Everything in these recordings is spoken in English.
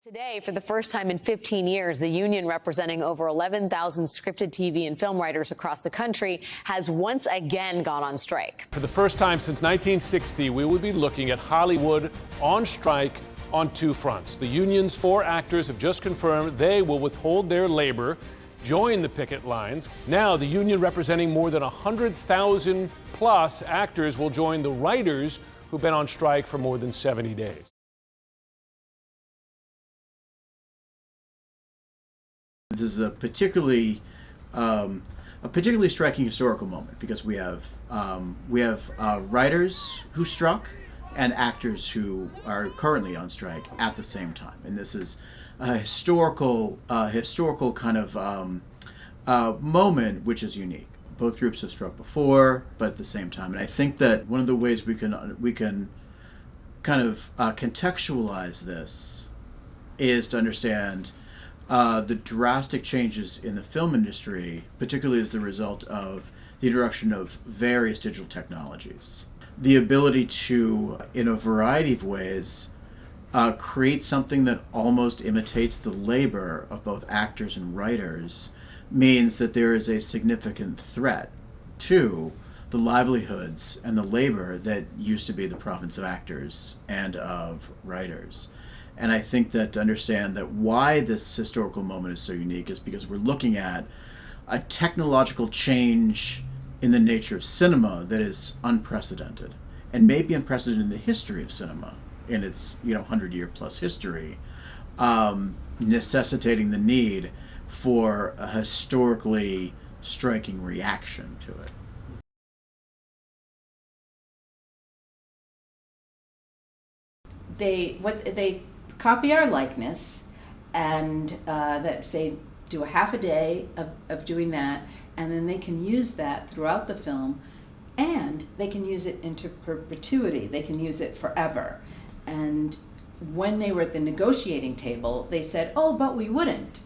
Today, for the first time in 15 years, the union representing over 11,000 scripted TV and film writers across the country has once again gone on strike. For the first time since 1960, we will be looking at Hollywood on strike on two fronts. The union's 4 actors have just confirmed they will withhold their labor, join the picket lines. Now, the union representing more than 100,000 plus actors will join the writers who've been on strike for more than 70 days. This is a particularly striking historical moment because we have writers who struck and actors who are currently on strike at the same time, and this is a historical kind of moment which is unique. Both groups have struck before, but at the same time, and I think that one of the ways we can kind of contextualize this is to understand the drastic changes in the film industry, particularly as the result of the introduction of various digital technologies. The ability to, in a variety of ways, create something that almost imitates the labor of both actors and writers means that there is a significant threat to the livelihoods and the labor that used to be the province of actors and of writers. And I think that to understand that why this historical moment is so unique is because we're looking at a technological change in the nature of cinema that is unprecedented, and maybe unprecedented in the history of cinema, in its 100-year plus history, necessitating the need for a historically striking reaction to it. They copy our likeness, and that say do a half a day of doing that, and then they can use that throughout the film, and they can use it into perpetuity. They can use it forever. And when they were at the negotiating table, they said, "Oh, but we wouldn't."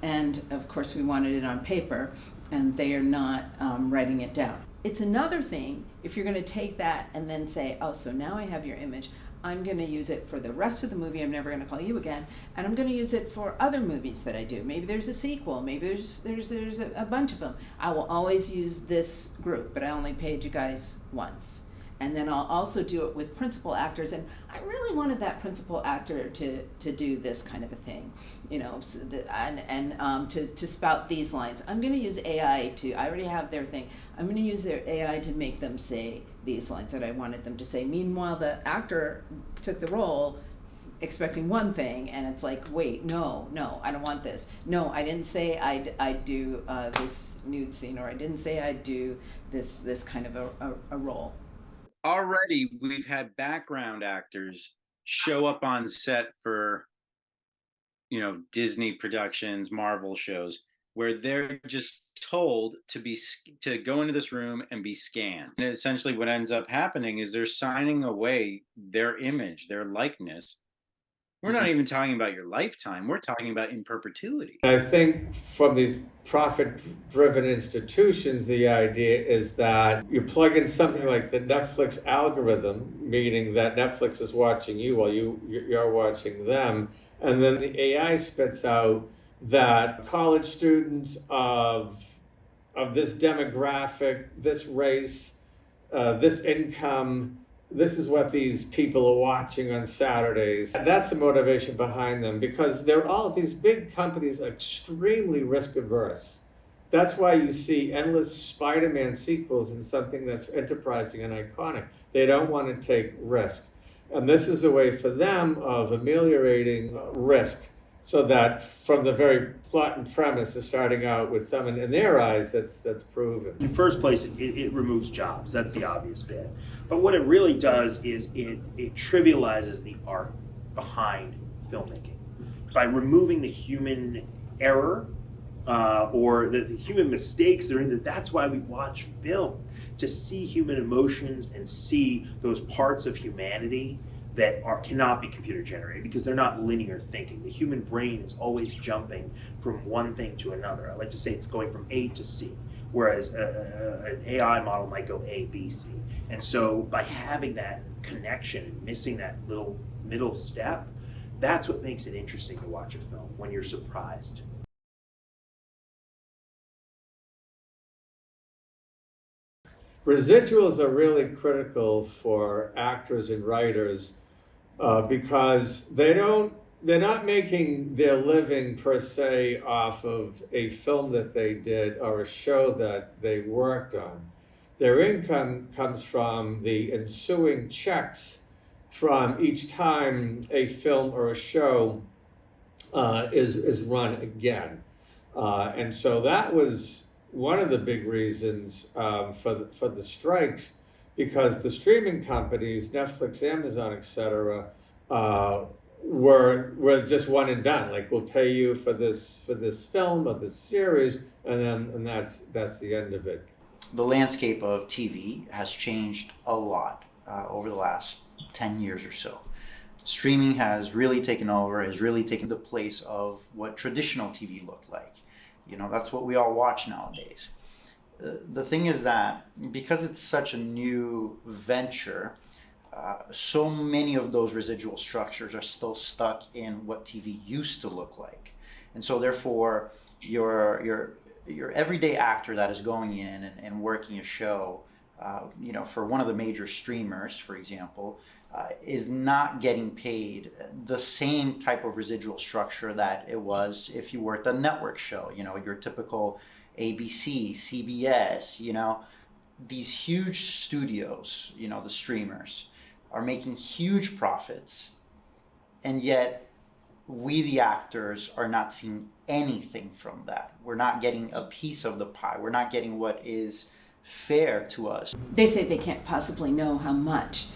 And of course, we wanted it on paper, and they are not writing it down. It's another thing if you're going to take that and then say, "Oh, so now I have your image. I'm going to use it for the rest of the movie. I'm never going to call you again, and I'm going to use it for other movies that I do. Maybe there's a sequel. Maybe there's a bunch of them. I will always use this group, but I only paid you guys once, and then I'll also do it with principal actors. And I really wanted that principal actor to do this kind of a thing, to spout these lines. I'm going to use AI to. I already have their thing. I'm going to use their AI to make them say these lines that I wanted them to say. Meanwhile, the actor took the role expecting one thing, and it's like, wait, no, I don't want this. No, I didn't say I'd do this nude scene, or I didn't say I'd do this kind of a role. Already, we've had background actors show up on set for, Disney productions, Marvel shows, where they're just told to go into this room and be scanned. And essentially what ends up happening is they're signing away their image, their likeness. We're not even talking about your lifetime. We're talking about in perpetuity. I think from these profit-driven institutions, the idea is that you plug in something like the Netflix algorithm, meaning that Netflix is watching you while you're watching them, and then the AI spits out that college students of this demographic, this race, this income, this is what these people are watching on Saturdays. That's the motivation behind them, because these big companies are extremely risk averse. That's why you see endless Spider-Man sequels in something that's enterprising and iconic. They don't want to take risk. And this is a way for them of ameliorating risk, so that from the very plot and premise is starting out with someone in their eyes that's proven. In the first place, it removes jobs. That's the obvious bit. But what it really does is it trivializes the art behind filmmaking. By removing the human error or the human mistakes that are in there, that's why we watch film, to see human emotions and see those parts of humanity that cannot be computer generated, because they're not linear thinking. The human brain is always jumping from one thing to another. I like to say it's going from A to C, whereas an AI model might go A, B, C. And so by having that connection and missing that little middle step, That's what makes it interesting to watch a film, when you're surprised. Residuals are really critical for actors and writers because they're not making their living per se off of a film that they did or a show that they worked on. Their income comes from the ensuing checks from each time a film or a show is run again. And so that was one of the big reasons for the strikes, because the streaming companies, Netflix, Amazon, etc., were just one and done. Like, we'll pay you for this film or this series, and that's the end of it. The landscape of TV has changed a lot over the last 10 years or so. Streaming has really taken over, has really taken the place of what traditional TV looked like. You know, that's what we all watch nowadays. The thing is that because it's such a new venture, so many of those residual structures are still stuck in what TV used to look like. And so therefore, your everyday actor that is going in and working a show, you know, for one of the major streamers, for example, is not getting paid the same type of residual structure that it was if you worked a network show, you know, your typical ABC, CBS, you know. These huge studios, you know, the streamers, are making huge profits, and yet we, the actors, are not seeing anything from that. We're not getting a piece of the pie. We're not getting what is fair to us. They say they can't possibly know how much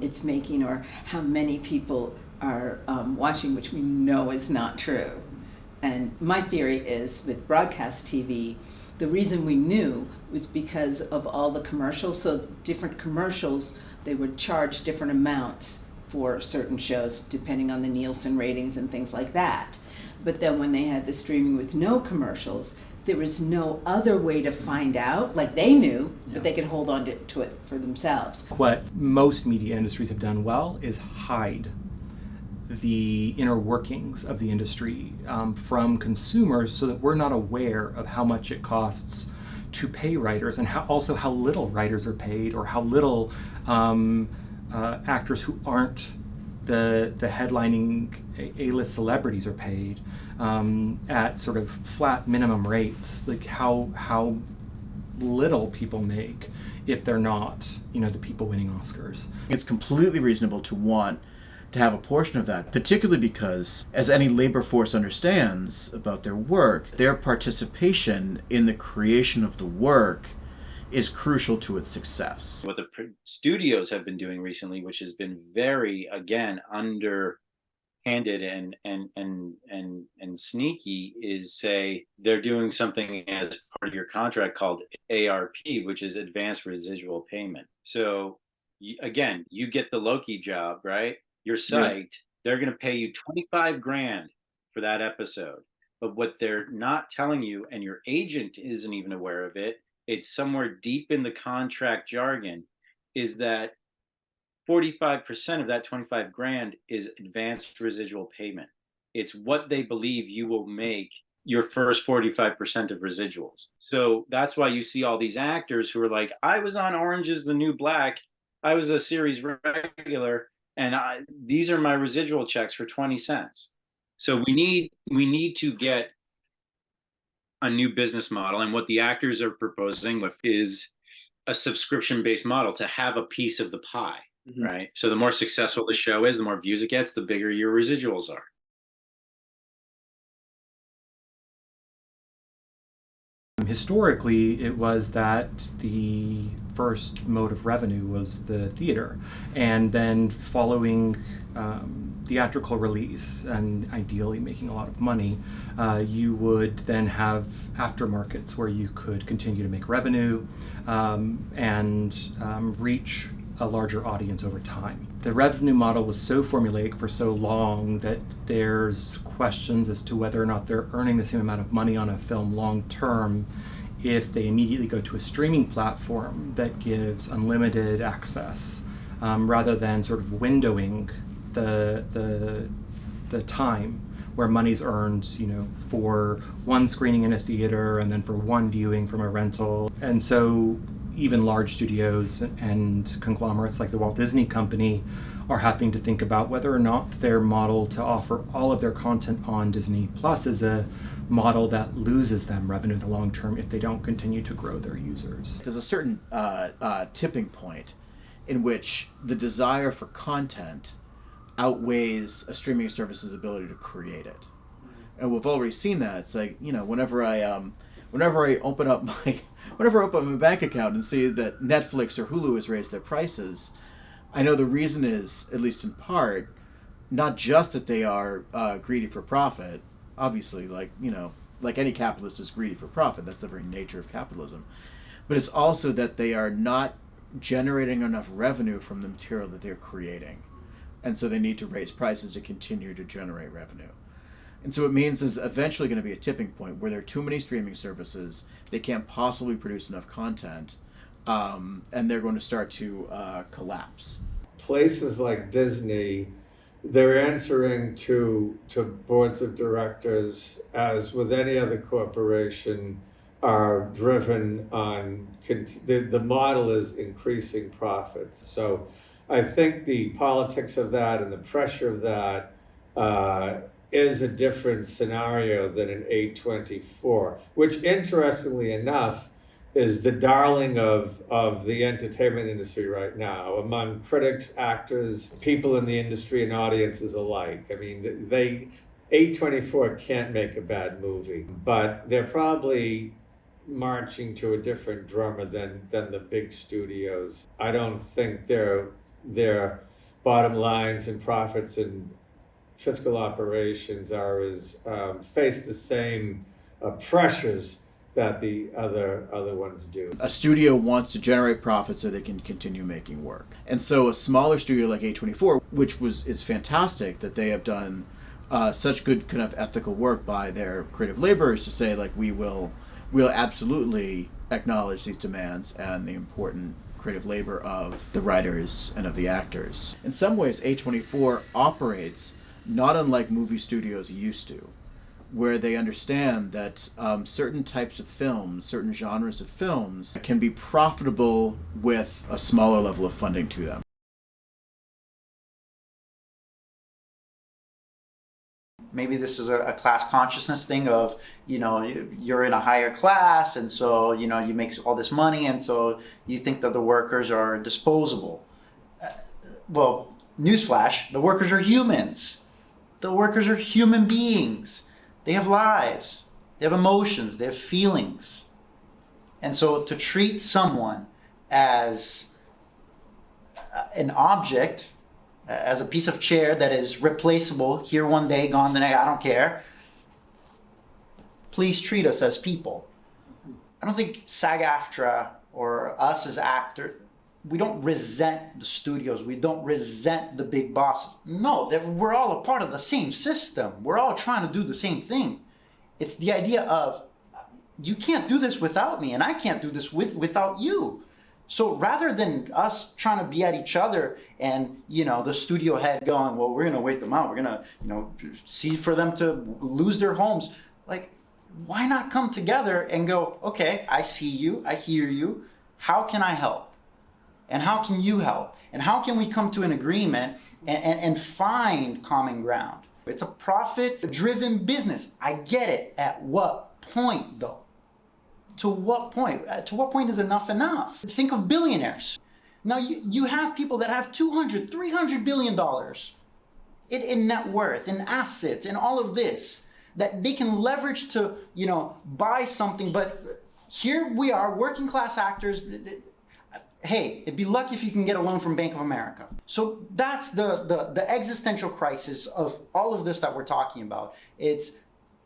it's making or how many people are watching, which we know is not true. And my theory is, with broadcast TV, the reason we knew was because of all the commercials. So different commercials, they would charge different amounts for certain shows depending on the Nielsen ratings and things like that. But then when they had the streaming with no commercials, there was no other way to find out. Like, they knew, but they could hold on to it for themselves. What most media industries have done well is hide the inner workings of the industry from consumers, so that we're not aware of how much it costs to pay writers, and also how little writers are paid, or how little actors who aren't the headlining A-list celebrities are paid at sort of flat minimum rates. Like how little people make if they're not, you know, the people winning Oscars. It's completely reasonable to want to have a portion of that, particularly because, as any labor force understands about their work, their participation in the creation of the work is crucial to its success. What the studios have been doing recently, which has been very, again, underhanded and sneaky, is say they're doing something as part of your contract called ARP, which is advanced residual payment. So again, you get the Loki job, right? You're psyched. Yeah. They're going to pay you $25,000 for that episode. But what they're not telling you, and your agent isn't even aware of it, it's somewhere deep in the contract jargon, is that 45% of that $25,000 is advanced residual payment. It's what they believe you will make your first 45% of residuals. So that's why you see all these actors who are like, I was on Orange is the New Black, I was a series regular, and these are my residual checks for 20 cents. So we need to get a new business model, and what the actors are proposing is a subscription-based model to have a piece of the pie, right? So the more successful the show is, the more views it gets, the bigger your residuals are. Historically, it was that the first mode of revenue was the theater, and then following theatrical release and ideally making a lot of money, you would then have aftermarkets where you could continue to make revenue and reach a larger audience over time. The revenue model was so formulaic for so long that there's questions as to whether or not they're earning the same amount of money on a film long term if they immediately go to a streaming platform that gives unlimited access, rather than sort of windowing the the time where money's earned, for one screening in a theater and then for one viewing from a rental. And so even large studios and conglomerates like the Walt Disney Company are having to think about whether or not their model to offer all of their content on Disney Plus is a model that loses them revenue in the long term if they don't continue to grow their users. There's a certain tipping point in which the desire for content outweighs a streaming service's ability to create it. And we've already seen that. It's like, whenever I open up my bank account and see that Netflix or Hulu has raised their prices, I know the reason is, at least in part, not just that they are greedy for profit. Obviously, like any capitalist is greedy for profit. That's the very nature of capitalism. But it's also that they are not generating enough revenue from the material that they're creating. And so they need to raise prices to continue to generate revenue. And so it means there's eventually going to be a tipping point where there are too many streaming services, they can't possibly produce enough content, and they're going to start to collapse. Places like Disney, they're answering to boards of directors, as with any other corporation, are driven on, the model is increasing profits. So I think the politics of that and the pressure of that is a different scenario than an A24, which interestingly enough is the darling of the entertainment industry right now, among critics, actors, people in the industry, and audiences alike. I mean, A24 can't make a bad movie, but they're probably marching to a different drummer than the big studios. I don't think their bottom lines and profits and fiscal operations are as face the same pressures that the other ones do. A studio wants to generate profit so they can continue making work. And so a smaller studio like A24, which is fantastic that they have done such good kind of ethical work by their creative laborers to say, like, we'll absolutely acknowledge these demands and the important creative labor of the writers and of the actors. In some ways, A24 operates not unlike movie studios used to, where they understand that certain types of films, certain genres of films can be profitable with a smaller level of funding to them. Maybe this is a class consciousness thing of, you're in a higher class, and so, you make all this money, and so you think that the workers are disposable. Well, newsflash, the workers are humans. The workers are human beings. They have lives, they have emotions, they have feelings. And so to treat someone as an object, as a piece of chair that is replaceable, here one day, gone the next, I don't care. Please treat us as people. I don't think SAG-AFTRA or us as actors, we don't resent the studios. We don't resent the big bosses. No, we're all a part of the same system. We're all trying to do the same thing. It's the idea of, you can't do this without me, and I can't do this without you. So rather than us trying to be at each other and, the studio head going, well, we're going to wait them out. We're going to, see for them to lose their homes. Like, why not come together and go, okay, I see you, I hear you. How can I help? And how can you help? And how can we come to an agreement and find common ground? It's a profit-driven business. I get it. At what point, though? To what point? To what point is enough enough? Think of billionaires. Now, you have people that have $200, $300 billion in net worth, in assets, in all of this, that they can leverage to, buy something. But here we are, working class actors. Hey, it'd be lucky if you can get a loan from Bank of America. So that's the existential crisis of all of this that we're talking about. It's,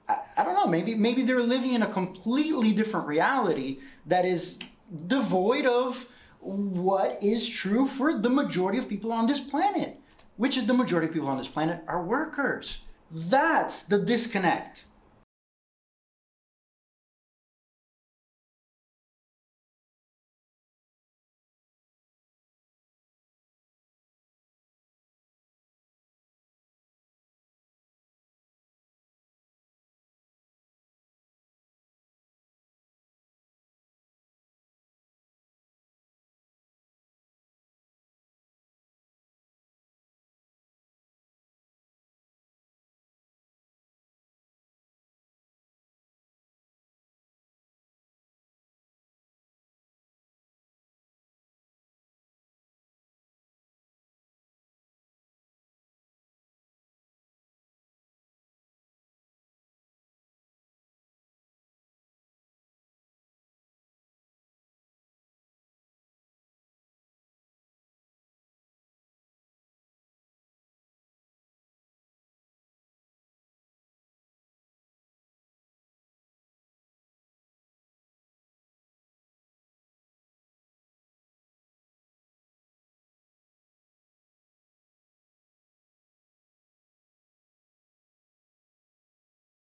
I don't know, maybe they're living in a completely different reality that is devoid of what is true for the majority of people on this planet, which is the majority of people on this planet are workers. That's the disconnect.